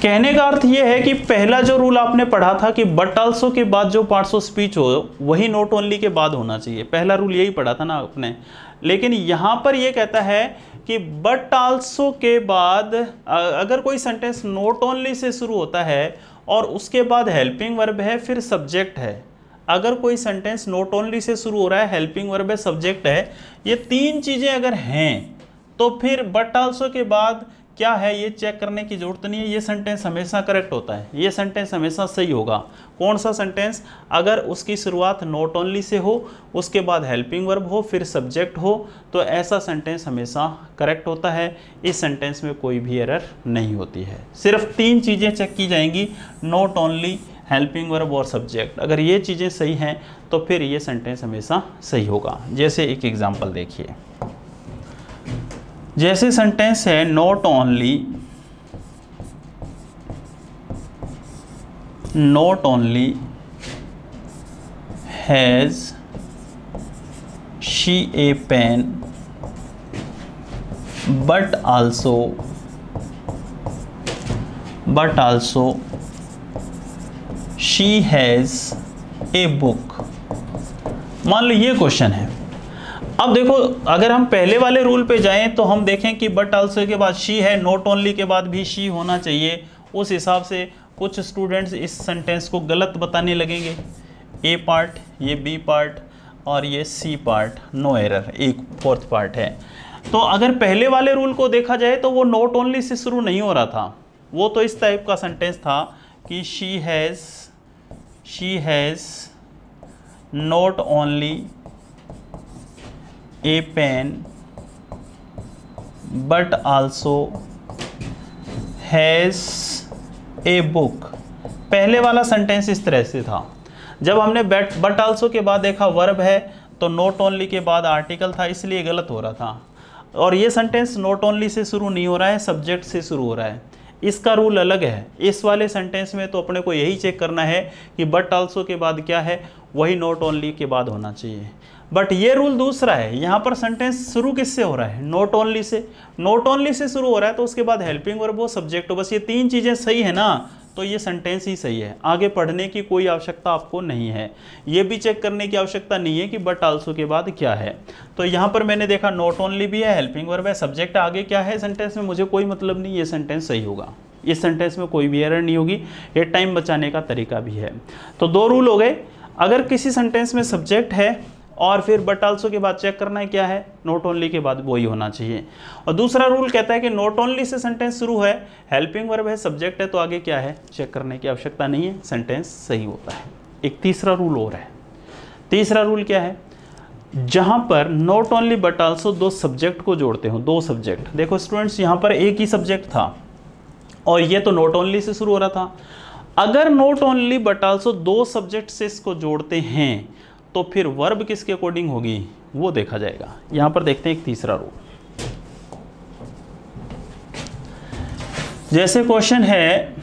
[SPEAKER 1] कहने का अर्थ यह है कि पहला जो रूल आपने पढ़ा था कि बट आल्सो के बाद जो पार्ट्स ऑफ स्पीच हो वही नॉट ओनली के बाद होना चाहिए, पहला रूल यही पढ़ा था ना आपने। लेकिन यहाँ पर यह कहता है कि बट आल्सो के बाद अगर कोई सेंटेंस नॉट ओनली से शुरू होता है और उसके बाद हेल्पिंग वर्ब है फिर सब्जेक्ट है, अगर कोई सेंटेंस नॉट ओनली से शुरू हो रहा है, हेल्पिंग वर्ब है, सब्जेक्ट है, ये तीन चीज़ें अगर हैं तो फिर बट आल्सो के बाद क्या है ये चेक करने की जरूरत नहीं है। ये सेंटेंस हमेशा करेक्ट होता है, ये सेंटेंस हमेशा सही होगा। कौन सा सेंटेंस? अगर उसकी शुरुआत नॉट ओनली से हो, उसके बाद हेल्पिंग वर्ब हो, फिर सब्जेक्ट हो, तो ऐसा सेंटेंस हमेशा करेक्ट होता है। इस सेंटेंस में कोई भी एरर नहीं होती है। सिर्फ तीन चीज़ें चेक की जाएंगी, नॉट ओनली, हेल्पिंग वर्ब और सब्जेक्ट। अगर ये चीज़ें सही हैं तो फिर ये सेंटेंस हमेशा सही होगा। जैसे एक एग्जाम्पल देखिए, जैसे सेंटेंस है not only has she A pen but also she has a book. मान लो ये क्वेश्चन है। अब देखो, अगर हम पहले वाले रूल पे जाएं तो हम देखें कि बट आल्सो के बाद शी है, नॉट ओनली के बाद भी शी होना चाहिए उस हिसाब से कुछ स्टूडेंट्स इस सेंटेंस को गलत बताने लगेंगे। ए पार्ट, ये बी पार्ट और ये सी पार्ट, नो एरर, एक फोर्थ पार्ट है। तो अगर पहले वाले रूल को देखा जाए तो वो नॉट ओनली से शुरू नहीं हो रहा था, वो तो इस टाइप का सेंटेंस था कि she has not only A pen but also has a book. पहले वाला सेंटेंस इस तरह से था। जब हमने बट आल्सो के बाद देखा वर्ब है तो नॉट ओनली के बाद आर्टिकल था, इसलिए गलत हो रहा था। और ये सेंटेंस नॉट ओनली से शुरू नहीं हो रहा है, सब्जेक्ट से शुरू हो रहा है। इसका रूल अलग है। इस वाले सेंटेंस में तो अपने को यही चेक करना है कि बट आल्सो के बाद क्या है, वही नॉट ओनली के बाद होना चाहिए। बट ये रूल दूसरा है। यहाँ पर सेंटेंस शुरू किससे हो रहा है, not only say. Not only say शुरू हो रहा है तो उसके बाद हेल्पिंग वर्ब हो, सब्जेक्ट हो, बस ये तीन चीज़ें सही है ना, तो ये सेंटेंस ही सही है। आगे पढ़ने की कोई आवश्यकता आपको नहीं है। ये भी चेक करने की आवश्यकता नहीं है कि बट आल्सो के बाद क्या है। तो यहाँ पर मैंने देखा नॉट ओनली भी है, हेल्पिंग वर्ब है, सब्जेक्ट आगे क्या है सेंटेंस में, मुझे कोई मतलब नहीं, ये सेंटेंस सही होगा। इस सेंटेंस में कोई भी एरर नहीं होगी। ये टाइम बचाने का तरीका भी है। तो दो रूल हो गए। अगर किसी सेंटेंस में सब्जेक्ट है और फिर बट आल्सो के बाद चेक करना है क्या है, नॉट ओनली के बाद वही होना चाहिए। और दूसरा रूल कहता है कि नॉट ओनली से सेंटेंस शुरू है, हेल्पिंग वर्ब है, सब्जेक्ट है, तो आगे क्या है चेक करने की आवश्यकता नहीं है, सेंटेंस सही होता है। एक तीसरा रूल और है। तीसरा रूल क्या है, जहां पर नॉट ओनली बट आल्सो दो सब्जेक्ट को जोड़ते हो, दो सब्जेक्ट। देखो स्टूडेंट्स, यहाँ पर एक ही सब्जेक्ट था और ये तो नॉट ओनली से शुरू हो रहा था। अगर नॉट ओनली बट आल्सो दो सब्जेक्ट से इसको जोड़ते हैं तो फिर वर्ब किसके अकॉर्डिंग होगी वो देखा जाएगा। यहां पर देखते हैं एक तीसरा रूल। जैसे क्वेश्चन है,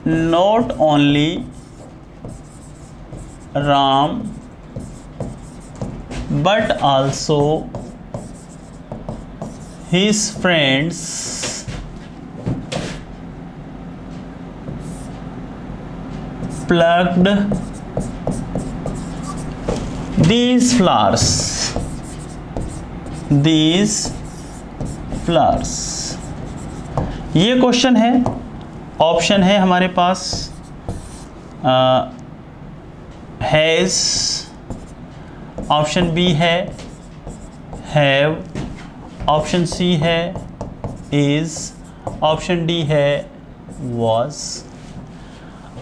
[SPEAKER 1] not only Ram but also his friends plucked these flowers. ये क्वेश्चन है। ऑप्शन है हमारे पास हैज़, ऑप्शन बी है हैव, ऑप्शन सी है इज, ऑप्शन डी है was।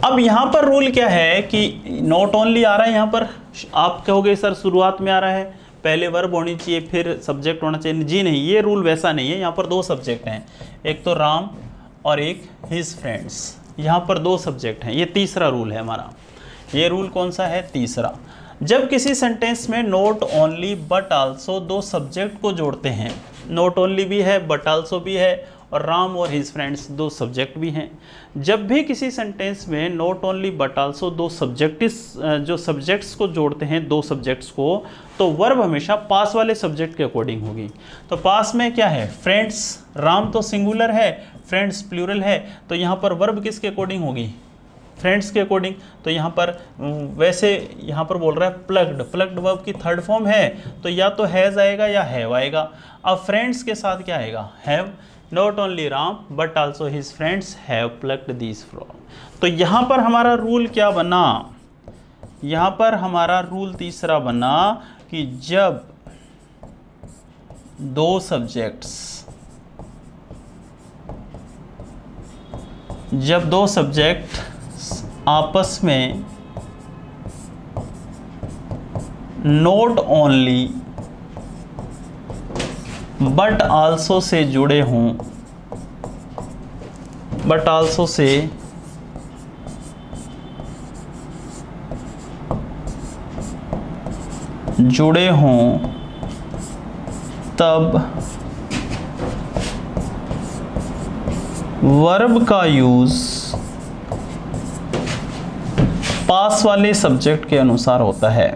[SPEAKER 1] अब यहाँ पर रूल क्या है कि नॉट ओनली आ रहा है, यहाँ पर आप कहोगे सर शुरुआत में आ रहा है, पहले वर्ब होनी चाहिए फिर सब्जेक्ट होना चाहिए। जी नहीं, ये रूल वैसा नहीं है। यहाँ पर दो सब्जेक्ट हैं, एक तो राम और एक हिज फ्रेंड्स। यहाँ पर दो सब्जेक्ट हैं, ये तीसरा रूल है हमारा। ये रूल कौन सा है, तीसरा। जब किसी सेंटेंस में नॉट ओनली बट आल्सो दो सब्जेक्ट को जोड़ते हैं, नॉट ओनली भी है बट आल्सो भी है और राम और हिज फ्रेंड्स दो सब्जेक्ट भी हैं। जब भी किसी सेंटेंस में नॉट ओनली बट आल्सो दो जो सब्जेक्ट्स को जोड़ते हैं, दो सब्जेक्ट्स को, तो वर्ब हमेशा पास वाले सब्जेक्ट के अकॉर्डिंग होगी। तो पास में क्या है, फ्रेंड्स। राम तो सिंगुलर है, फ्रेंड्स प्लूरल है, तो यहाँ पर वर्ब किसके अकॉर्डिंग होगी, फ्रेंड्स के अकॉर्डिंग। तो यहाँ पर वैसे यहाँ पर बोल रहा है प्लग्ड, प्लग्ड वर्ब की थर्ड फॉर्म है, तो या तो हैज़ आएगा या हैव आएगा। अब फ्रेंड्स के साथ क्या आएगा, have. Not only Ram but also his friends have plucked these flowers. तो यहाँ पर हमारा रूल क्या बना, यहाँ पर हमारा रूल तीसरा बना कि जब दो सब्जेक्ट आपस में not only but also say जुड़े हों, बट आल्सो से जुड़े हों, तब वर्ब का यूज पास वाले सब्जेक्ट के अनुसार होता है।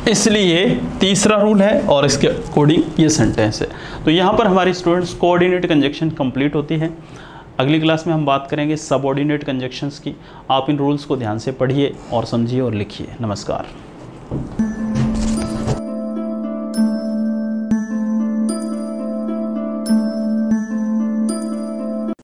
[SPEAKER 1] इसलिए तीसरा रूल है और इसके अकॉर्डिंग ये सेंटेंस है। तो यहाँ पर हमारी स्टूडेंट्स कोऑर्डिनेट कंजक्शन कंप्लीट होती है। अगली क्लास में हम बात करेंगे सबऑर्डिनेट कंजक्शंस की। आप इन रूल्स को ध्यान से पढ़िए और समझिए और लिखिए। नमस्कार।